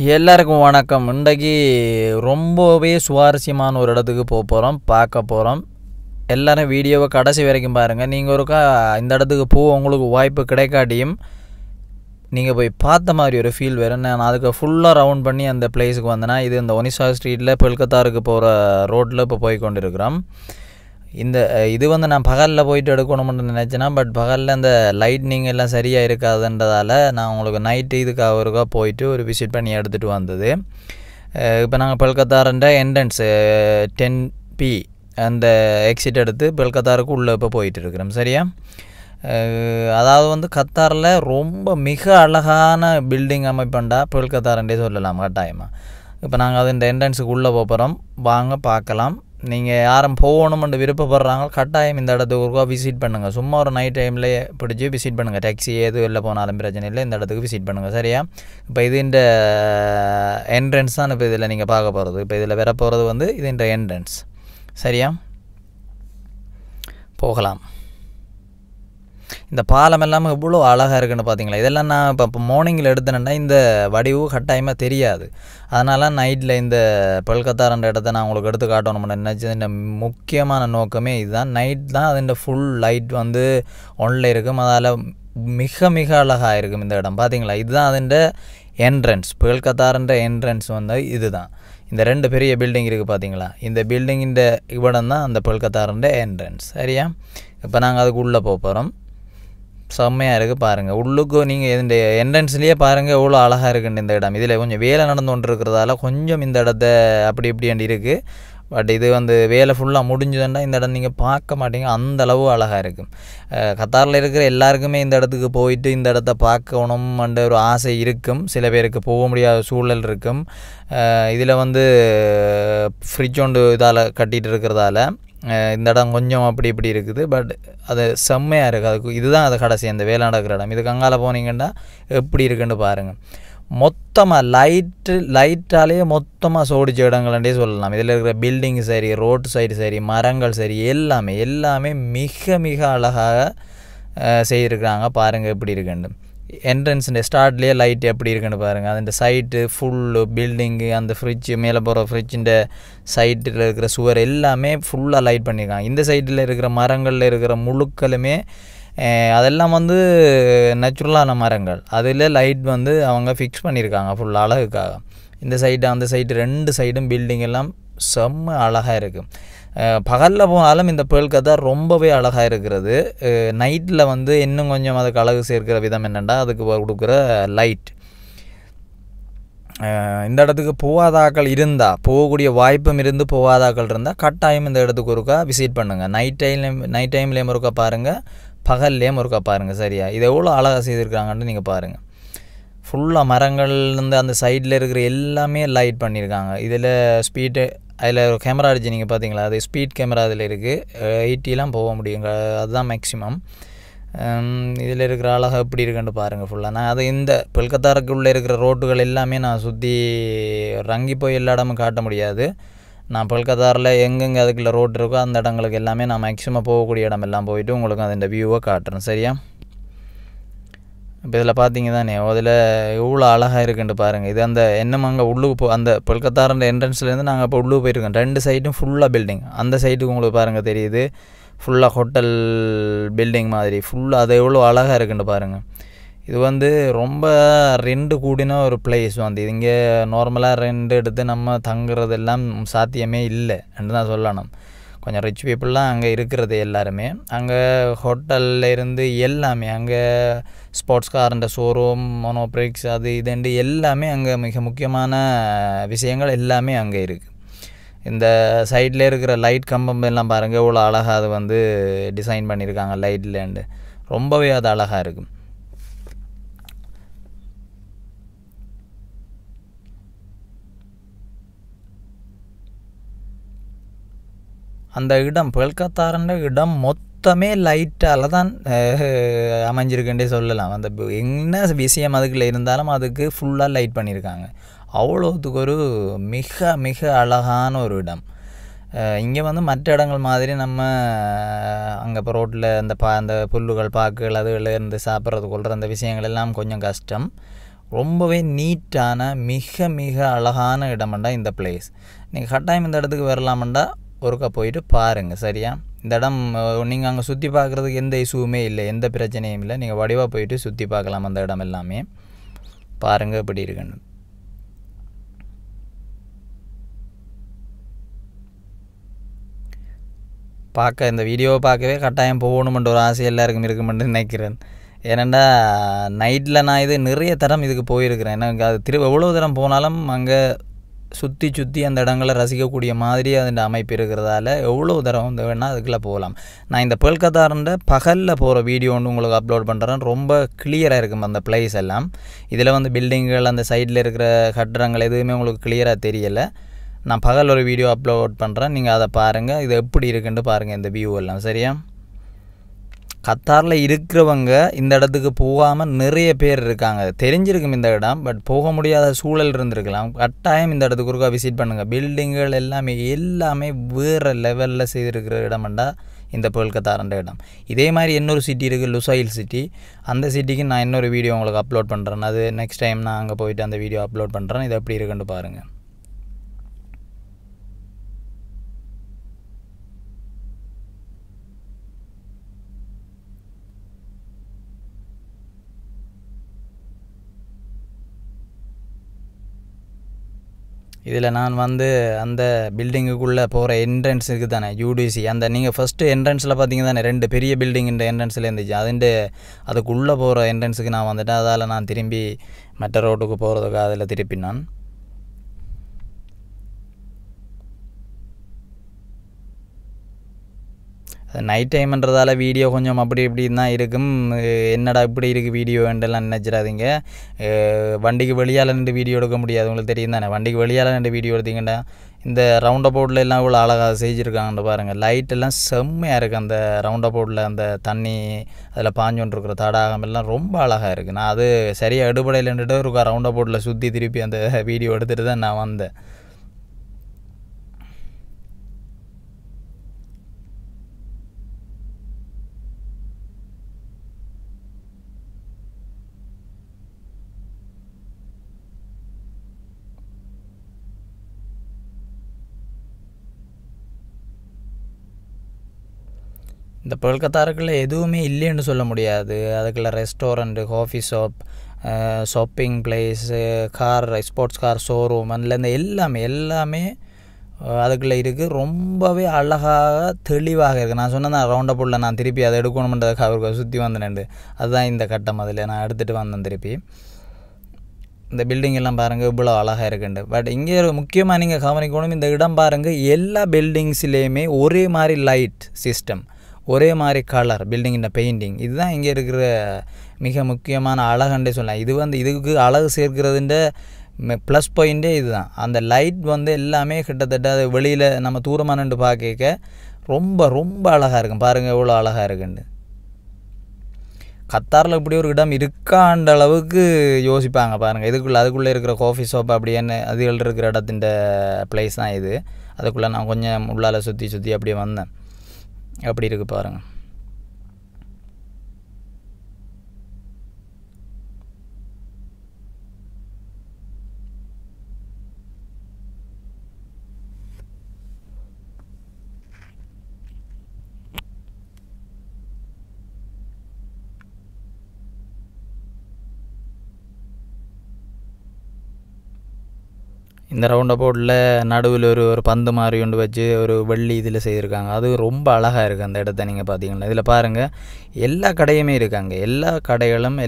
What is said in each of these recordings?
எல்லாருக்கும் வணக்கம். இன்றைக்கு ரொம்பவே சுவாரஸ்யமான ஒரு இடத்துக்கு போகிறோம், பார்க்க போகிறோம். எல்லோரும் வீடியோவை கடைசி வரைக்கும் பாருங்கள். நீங்கள் ஒருக்கா இந்த இடத்துக்கு உங்களுக்கு வாய்ப்பு கிடைக்காட்டியும் நீங்கள் போய் பார்த்த மாதிரி ஒரு ஃபீல் வேறு. நான் அதுக்கு ஃபுல்லாக ரவுண்ட் பண்ணி அந்த பிளேஸுக்கு வந்தேன்னா, இது இந்த ஒனிசா ஸ்ட்ரீட்டில் பெல்கத்தாருக்கு போகிற ரோட்டில் இப்போ போய் கொண்டு இருக்கிறோம். இது நான் பகலில் போயிட்டு எடுக்கணும்னு நினச்சேன்னா, பட் பகலில் அந்த லைட்னிங் எல்லாம் சரியாக இருக்காதுன்றதால் நான் உங்களுக்கு நைட்டு இதுக்காக ஒருக்கா போயிட்டு ஒரு விசிட் பண்ணி எடுத்துகிட்டு வந்தது. இப்போ நாங்கள் பெல்கத்தாருன்ற என்ட்ரன்ஸு 10P அந்த எக்ஸிட் எடுத்து பெல்கத்தாருக்கு உள்ளே இப்போ போயிட்டு இருக்கிறோம். சரியா? அதாவது கத்தாரில் ரொம்ப மிக அழகான பில்டிங் அமைப்புண்டா பெல்கத்தாருன்றே சொல்லலாம் கட்டாயமாக. இப்போ நாங்கள் அது இந்த என்ட்ரன்ஸுக்கு உள்ளே போகிறோம், வாங்க பார்க்கலாம். நீங்கள் யாரும் போகணுமென்று விருப்பப்படுறாங்க, கட்டாயம் இந்த இடத்துக்கு விசிட் பண்ணுங்கள். சும்மா ஒரு நைட் டைமில் பிடிச்சி விசிட் பண்ணுங்கள். டாக்ஸி எது வெளில போனாலும் பிரச்சனை இல்லை, இந்த இடத்துக்கு விசிட் பண்ணுங்கள். சரியா? இப்போ இது இந்த என்ட்ரன்ஸ் தான். இப்போ இதில் நீங்கள் பார்க்க போகிறது, இப்போ இதில் வர போகிறது இது இந்த என்ட்ரன்ஸ். சரியா? போகலாம். இந்த பாலம் எல்லாமே எவ்வளோ அழகாக இருக்குன்னு பார்த்தீங்களா? இதெல்லாம் நான் இப்போ மார்னிங்கில் எடுத்தேன்னா இந்த வடிவு கட்டாயமாக தெரியாது. அதனால் நைட்டில் இந்த பெல்கத்தார்ன்ற இடத்த நான் உங்களுக்கு எடுத்து காட்டணும்னு நினச்சது. இந்த முக்கியமான நோக்கமே இதுதான். நைட் தான் அதில் ஃபுல் லைட் ஒன்றில் இருக்கும். அதால் மிக மிக அழகாக இருக்கும் இந்த இடம். பார்த்தீங்களா? இதுதான் அதில் என்ட்ரன்ஸ். பெல்கத்தார்ன்ற என்ட்ரன்ஸ் இது தான். இந்த ரெண்டு பெரிய பில்டிங் இருக்குது பார்த்தீங்களா? இந்த பில்டிங்கிൻ്റെ இடம் தான் அந்த பெல்கத்தார்ன்ற என்ட்ரன்ஸ். சரியா? இப்போ நாங்கள் அதுக்கு உள்ளே போகிறோம். செம்மையாக இருக்குது பாருங்கள். உள்ளுக்கு நீங்கள் இந்த என்ட்ரன்ஸ்லேயே பாருங்கள் எவ்வளோ அழகாக இருக்குன்னு இந்த இடம். இதில் கொஞ்சம் வேலை நடந்து கொண்டு இருக்கிறதால கொஞ்சம் இந்த இடத்த அப்படி இப்படி இருக்குது. பட் இது வேலை ஃபுல்லாக முடிஞ்சதுன்னா இந்த இடம் நீங்கள் பார்க்க மாட்டீங்க, அந்த அளவு அழகாக இருக்கும். கத்தாரில் இருக்கிற எல்லாருக்குமே இந்த இடத்துக்கு போயிட்டு இந்த இடத்த பார்க்கணும்ன்ற ஒரு ஆசை இருக்கும். சில பேருக்கு போக முடியாத சூழல் இருக்கும். இதில் ஃப்ரிட்ஜ் ஒன்று இதால் கட்டிகிட்டு இருக்கிறதால இந்த இடம் கொஞ்சம் அப்படி இப்படி இருக்குது. பட் அது செம்மையாக இருக்குது. அதுக்கு இதுதான் அது கடைசி அந்த வேலை நடக்கிற இடம். இதுக்கு அங்கால போனீங்கன்னா எப்படி இருக்குன்னு பாருங்கள். மொத்தமாக லைட்டாலே மொத்தமாக சோடிச்ச இடங்கள்ன்றே சொல்லலாம். இதில் இருக்கிற பில்டிங் சரி, ரோட்டு சைடு சரி, மரங்கள் சரி, எல்லாமே மிக மிக அழகாக செய்திருக்கிறாங்க. பாருங்கள் எப்படி இருக்குன்னு. என்ட்ரன்ஸுடைய ஸ்டார்ட்லேயே லைட் எப்படி இருக்குன்னு பாருங்கள். அந்த சைட்டு ஃபுல்லு பில்டிங்கு, அந்த ஃப்ரிட்ஜு மேலே போகிற ஃப்ரிட்ஜுன்ற சைட்டில் இருக்கிற சுவர் எல்லாமே ஃபுல்லாக லைட் பண்ணியிருக்காங்க. இந்த சைட்டில் இருக்கிற மரங்களில் இருக்கிற முழுக்களுமே அதெல்லாம் நேச்சுரலான மரங்கள். அதில் லைட் அவங்க ஃபிக்ஸ் பண்ணியிருக்காங்க ஃபுல் அழகுக்காக. இந்த சைடு அந்த சைடு ரெண்டு சைடும் பில்டிங் எல்லாம் செம்ம அழகாக இருக்குது. பகலில் போனாலும் இந்த பெல்கத்தார் ரொம்பவே அழகாக இருக்கிறது. நைட்டில் இன்னும் கொஞ்சம் அதுக்கு அழகு சேர்க்கிற விதம் என்னென்னா அதுக்கு கொடுக்குற லைட். இந்த இடத்துக்கு போகாதாக்கள் இருந்தால், போகக்கூடிய வாய்ப்பும் இருந்து போகாதாக்கள் இருந்தால் கட்டாயம் இந்த இடத்துக்கு ஒருக்கா விசிட் பண்ணுங்கள். நைட் டைம்லேயும் ஒருக்கா பாருங்கள், பகல்லேயும் ஒருக்கா பாருங்கள். சரியா? இது எவ்வளோ அழகாக செய்திருக்காங்கன்னு நீங்கள் பாருங்கள். ஃபுல்லாக மரங்கள்லேருந்து அந்த சைடில் இருக்கிற எல்லாமே லைட் பண்ணியிருக்காங்க. இதில் ஸ்பீடு அதில் ஒரு கேமரா அடிச்சு நீங்கள் பார்த்தீங்களா? அது ஸ்பீட் கேமரா அதில் இருக்குது. 80 போக முடியுங்க, அதுதான் மேக்ஸிமம். இதில் இருக்கிற அழகாக எப்படி இருக்குன்னு பாருங்கள் ஃபுல்லாக. நான் அது இந்த பெல்கத்தாருக்குள்ளே இருக்கிற ரோட்டுகள் எல்லாமே நான் சுற்றி ரங்கி போய் எல்லா இடமும் காட்ட முடியாது. நான் பெல்கத்தாரில் எங்கெங்கே அதுக்குள்ள ரோட்டு இருக்கோ அந்த இடங்களுக்கு எல்லாமே நான் மேக்ஸிமம் போகக்கூடிய இடம் எல்லாம் போயிட்டு உங்களுக்கு அந்த வியூவை காட்டுறேன். சரியா? இப்போ இதில் பார்த்தீங்க தானே, அதில் எவ்வளோ அழகாக இருக்குன்னு பாருங்கள். இது அந்த அங்கே உள்ளுக்கு அந்த பெல்கத்தாருன்ற என்ட்ரன்ஸ்லேருந்து நாங்கள் இப்போ உள்ளுக்கு போயிருக்கோம். ரெண்டு சைடும் ஃபுல்லாக பில்டிங். அந்த சைட்டுக்கு உங்களுக்கு பாருங்கள் தெரியுது, ஃபுல்லாக ஹோட்டல் பில்டிங் மாதிரி ஃபுல்லாக. அது எவ்வளோ அழகாக இருக்குன்னு பாருங்கள். இது ரொம்ப ரெண்டு கூடின ஒரு பிளேஸ். இது இங்கே நார்மலாக ரெண்டு எடுத்து நம்ம தங்குறதெல்லாம் சாத்தியமே இல்லை என்று தான் சொல்லணும். கொஞ்சம் ரிச் பீப்புளெலாம் அங்கே இருக்கிறது எல்லாருமே. அங்கே ஹோட்டலில் இருந்து எல்லாமே, அங்கே ஸ்போர்ட்ஸ் கார்ன்ற ஷோரூம், மோனோப்ரிக்ஸ், அது இதுண்டு எல்லாமே அங்கே மிக முக்கியமான விஷயங்கள் எல்லாமே அங்கே இருக்குது. இந்த சைடில் இருக்கிற லைட் கம்பம் எல்லாம் பாருங்கள் எவ்வளோ அழகாக அது டிசைன் பண்ணியிருக்காங்க லைட்லேண்டு. ரொம்பவே அது அழகாக இருக்கும். அந்த இடம் பெல்கத்தாருன்ற இடம் மொத்தமே லைட்டால் தான் அமைஞ்சிருக்குன்றே சொல்லலாம். அந்த என்ன விஷயம் அதுக்குள்ளே இருந்தாலும் அதுக்கு ஃபுல்லாக லைட் பண்ணியிருக்காங்க. அவ்வளோத்துக்கு ஒரு மிக மிக அழகான ஒரு இடம். இங்கே மற்ற இடங்கள் மாதிரி நம்ம அங்கே இப்போ ரோட்டில் அந்த அந்த புல்லுகள் பாக்குகள் அதுகளில் இருந்து சாப்பிட்றது கொள்கிற அந்த விஷயங்கள் எல்லாம் கொஞ்சம் கஷ்டம். ரொம்பவே நீட்டான மிக மிக அழகான இடமண்டா இந்த பிளேஸ். நீங்கள் கட்டாயம் இந்த இடத்துக்கு வரலாமண்டா ஒருக்கா போயிட்டு பாருங்கள். சரியா? இந்த இடம் நீங்கள் அங்கே சுற்றி பார்க்குறதுக்கு எந்த இஷ்யூவுமே இல்லை, எந்த பிரச்சனையும் இல்லை. நீங்கள் வடிவாக போயிட்டு சுற்றி பார்க்கலாம் அந்த இடம் எல்லாமே. பாருங்கள் எப்படி இருக்குன்னு. பார்க்க இந்த வீடியோவை பார்க்கவே கட்டாயம் போகணுமென்ற ஒரு ஆசை எல்லாருக்கும் இருக்குமென்று நினைக்கிறேன். ஏனெண்டா நைட்டில் நான் இது நிறைய தரம் இதுக்கு போயிருக்கிறேன். எனக்கு அது எவ்வளோ தரம் போனாலும் அங்கே சுற்றி சுற்றி அந்த இடங்களை ரசிக்கக்கூடிய மாதிரி அந்த அமைப்பு இருக்கிறதால எவ்வளோ தரம் வந்து வேணால் அதுக்குள்ளே போகலாம். நான் இந்த பேல் கத்தார்ன்ற பகலில் போகிற வீடியோ ஒன்று உங்களுக்கு அப்லோட் பண்ணுறேன். ரொம்ப கிளியராக இருக்கும் அந்த பிளேஸ் எல்லாம். இதில் வந்து பில்டிங்குகள் அந்த சைடில் இருக்கிற கட்டடங்கள் எதுவுமே உங்களுக்கு கிளியராக தெரியலை. நான் பகல் ஒரு வீடியோ அப்லோட் பண்ணுறேன், நீங்கள் அதை பாருங்கள். இது எப்படி இருக்குன்ட்டு பாருங்கள் இந்த வியூ எல்லாம். சரியா? கத்தாரில் இருக்கிறவங்க இந்த இடத்துக்கு போகாமல் நிறைய பேர் இருக்காங்க. தெரிஞ்சிருக்கும் இந்த இடம், பட் போக முடியாத சூழல் இருந்திருக்கலாம். கட்டாயம் இந்த இடத்துக்கு ஒருக்கா விசிட் பண்ணுங்கள். பில்டிங்குகள் எல்லாமே வேறு லெவலில் செய்திருக்கிற இடம்ண்டா இந்த பேல் கத்தார்ன்ற இடம். இதே மாதிரி இன்னொரு சிட்டி இருக்குது, லுசைல் சிட்டி. அந்த சிட்டிக்கு நான் இன்னொரு வீடியோ உங்களுக்கு அப்லோட் பண்ணுறேன். அது நெக்ஸ்ட் டைம் நான் அங்கே போயிட்டு அந்த வீடியோ அப்லோட் பண்ணுறேன். இது எப்படி இருக்குன்னு பாருங்கள். இதில் நான் வந்து அந்த பில்டிங்குக்குள்ளே போகிற என்ட்ரன்ஸுக்கு தானே யூடிசி அந்த நீங்கள் ஃபஸ்ட்டு என்ட்ரன்ஸில் பார்த்தீங்க தானே 2 பெரிய பில்டிங் இந்த என்ட்ரன்ஸில் இருந்துச்சு. அதுக்குள்ளே போகிற என்ட்ரன்ஸுக்கு நான் வந்துட்டேன். அதால் நான் திரும்பி மற்ற ரோட்டுக்கு போகிறதுக்கு அதில் திருப்பினான். நைட் டைம்ன்றதால வீடியோ கொஞ்சம் அப்படி இப்படி தான் இருக்கும். என்னடா இப்படி இருக்குது வீடியோ வேண்டெல்லாம் நினச்சிடாதீங்க. வண்டிக்கு வெளியால் நின்று வீடியோ எடுக்க முடியாது, உங்களுக்கு தெரியும் தானே. வண்டிக்கு வெளியால் நின்று வீடியோ எடுத்தீங்கன்னா இந்த ரவுண்ட் அபவுட்டில் எல்லாம் இவ்வளோ அழகாக செஞ்சுருக்காங்கன்னு பாருங்கள். லைட்டெல்லாம் செம்மையாக இருக்குது. அந்த ரவுண்ட் அபவுட்டில் அந்த தண்ணி அதில் பாஞ்சொன்றிருக்கிற தடாகம் எல்லாம் ரொம்ப அழகாக இருக்குது. நான் அது சரியாக எடுபடையில்ன்ட்டு ஒரு ரவுண்ட் அபவுட்டில் சுற்றி திருப்பி அந்த வீடியோ எடுத்துகிட்டு தான் நான் வந்தேன். இந்த பேல் கத்தாருக்குள்ளே எதுவுமே இல்லைன்னு சொல்ல முடியாது. அதுக்குள்ளே restaurant, coffee shop, shopping place, car, sports car showroom, அதில் இந்த எல்லாமே அதுக்குள்ளே இருக்குது. ரொம்பவே அழகாக தெளிவாக இருக்குது. நான் சொன்னேன் ரவுண்ட் அபவுட்டில் நான் திருப்பி அதை எடுக்கணுமென்றதுக்கு அவருக்கு சுற்றி வந்தேன். அதுதான் இந்த கட்டம். அதில் நான் எடுத்துகிட்டு வந்தேன் திருப்பி. இந்த பில்டிங் எல்லாம் பாருங்கள் இவ்வளோ அழகாக இருக்குண்டு. பட் இங்கே ஒரு முக்கியமாக நீங்கள் கவனிக்கணும், இந்த இடம் பாருங்கள் எல்லா பில்டிங்ஸ்லேயுமே ஒரே மாதிரி லைட் சிஸ்டம், ஒரே மாதிரி கலர், பில்டிங்கின் பெயிண்டிங். இதுதான் இங்கே இருக்கிற மிக முக்கியமான அழகுன்றே சொல்லலாம். இது வந்து இதுக்கு அழகு சேர்க்கிறதுன்ற ப்ளஸ் பாயிண்ட்டே இதுதான். அந்த லைட் வந்து எல்லாமே கிட்டத்தட்ட அது வெளியில் நம்ம தூரமாக நின்று பார்க்க ரொம்ப ரொம்ப அழகாக இருக்கும். பாருங்கள் எவ்வளோ அழகாக இருக்குண்டு. கத்தாரில் இப்படி ஒரு இடம் இருக்கான்ற அளவுக்கு யோசிப்பாங்க பாருங்கள். அதுக்குள்ளே இருக்கிற காஃபி ஷாப் அப்படின்னு அதுகள் இருக்கிற இடத்தின் பிளேஸ் தான் இது. அதுக்குள்ளே நான் கொஞ்சம் உள்ளால் சுற்றி அப்படியே வந்தேன். அப்படி இருக்குது பாருங்கள். இந்த ரவுண்ட் அபவுட்டில் நடுவில் ஒரு பந்து மாதிரி கொண்டு வச்சு ஒரு வெள்ளி இதில் செய்திருக்காங்க. அது ரொம்ப அழகாக இருக்குது அந்த இடத்த நீங்கள் பார்த்தீங்கன்னா. இதில் பாருங்கள் எல்லா கடையுமே இருக்காங்க. எல்லா கடைகளும்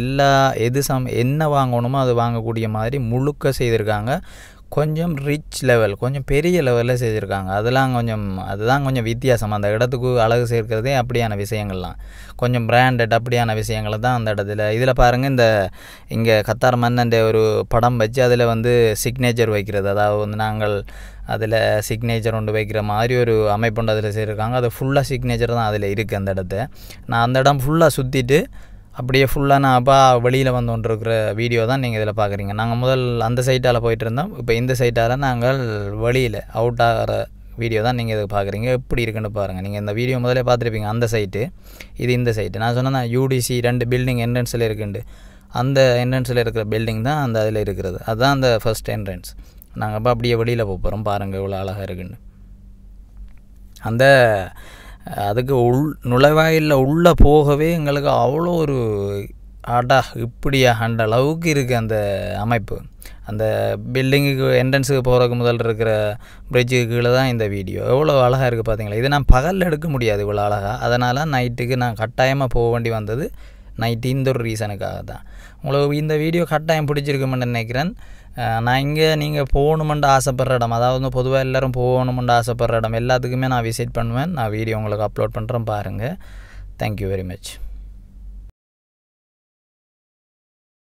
என்ன வாங்கணுமோ அது வாங்கக்கூடிய மாதிரி முழுக்க செய்திருக்காங்க. கொஞ்சம் ரிச் லெவல், கொஞ்சம் பெரிய லெவலில் செஞ்சுருக்காங்க. அதுதான் கொஞ்சம் வித்தியாசம். அந்த இடத்துக்கு அழகு சேர்க்கிறதே அப்படியான விஷயங்கள்லாம் கொஞ்சம் பிராண்டட் அப்படியான விஷயங்கள் தான் அந்த இடத்துல. இதில் பாருங்கள் இங்கே கத்தார் மன்னன் ஒரு படம் வச்சு அதில் வந்து சிக்னேச்சர் வைக்கிறது, அதாவது வந்து நாங்கள் அதில் சிக்னேச்சர் ஒன்று வைக்கிற மாதிரி ஒரு அமைப்புண்டு அதில் செய்திருக்காங்க. அது ஃபுல்லாக சிக்னேச்சர் தான் அதில் இருக்குது அந்த இடத்த. நான் அந்த இடம் ஃபுல்லாக சுற்றிட்டு அப்படியே ஃபுல்லாக நான் வெளியில் வந்து கொண்டிருக்கிற வீடியோ தான் நீங்கள் இதில் பார்க்குறீங்க. நாங்கள் முதல் அந்த சைட்டால் போயிட்டு இருந்தோம், இப்போ இந்த சைட்டால் நாங்கள் வெளியில் அவுட் ஆகிற வீடியோ தான் நீங்கள் இதை பார்க்குறீங்க. எப்படி இருக்குன்னு பாருங்கள். நீங்கள் இந்த வீடியோ முதலே பார்த்துருப்பீங்க. அந்த சைட்டு இது இந்த சைட்டு. நான் சொன்னேன் யூடிசி 2 பில்டிங் என்ட்ரன்ஸில் இருக்குண்டு. அந்த என்ட்ரன்ஸில் இருக்கிற பில்டிங் தான் அந்த அதில் இருக்கிறது. அதுதான் அந்த ஃபர்ஸ்ட் என்ட்ரன்ஸ். நாங்கள் அப்போ அப்படியே வெளியில் போகிறோம், பாருங்கள் இவ்வளோ அழகாக இருக்குன்னு. அந்த அதுக்கு நுழைவாயிலில் உள்ளே போகவே எங்களுக்கு அவ்வளோ ஒரு இப்படியா அந்த அளவுக்கு இருக்குது அந்த அமைப்பு. அந்த பில்டிங்குக்கு என்ட்ரன்ஸுக்கு போகிறதுக்கு முதல் இருக்கிற பிரிட்ஜுக்கு கீழே தான் இந்த வீடியோ. எவ்வளோ அழகாக இருக்குது பார்த்தீங்களா. இது நான் பகலில் எடுக்க முடியாது இவ்வளோ அழகாக, அதனால் நைட்டுக்கு நான் கட்டாயமாக போக வேண்டி வந்தது. நைட்டு இந்த ஒரு ரீசனுக்காக தான். உங்களுக்கு இந்த வீடியோ கட்டாயம் பிடிச்சிருக்குமென்னு நினைக்கிறேன். நான் இங்கே நீங்கள் போகணுமென்று ஆசைப்படுற இடம், அதாவது பொதுவாக எல்லோரும் போகணுமென்று ஆசைப்படுற இடம் எல்லாத்துக்குமே நான் விசிட் பண்ணுவேன். நான் வீடியோ உங்களுக்கு அப்லோட் பண்ணுறேன், பாருங்கள். Thank you very much.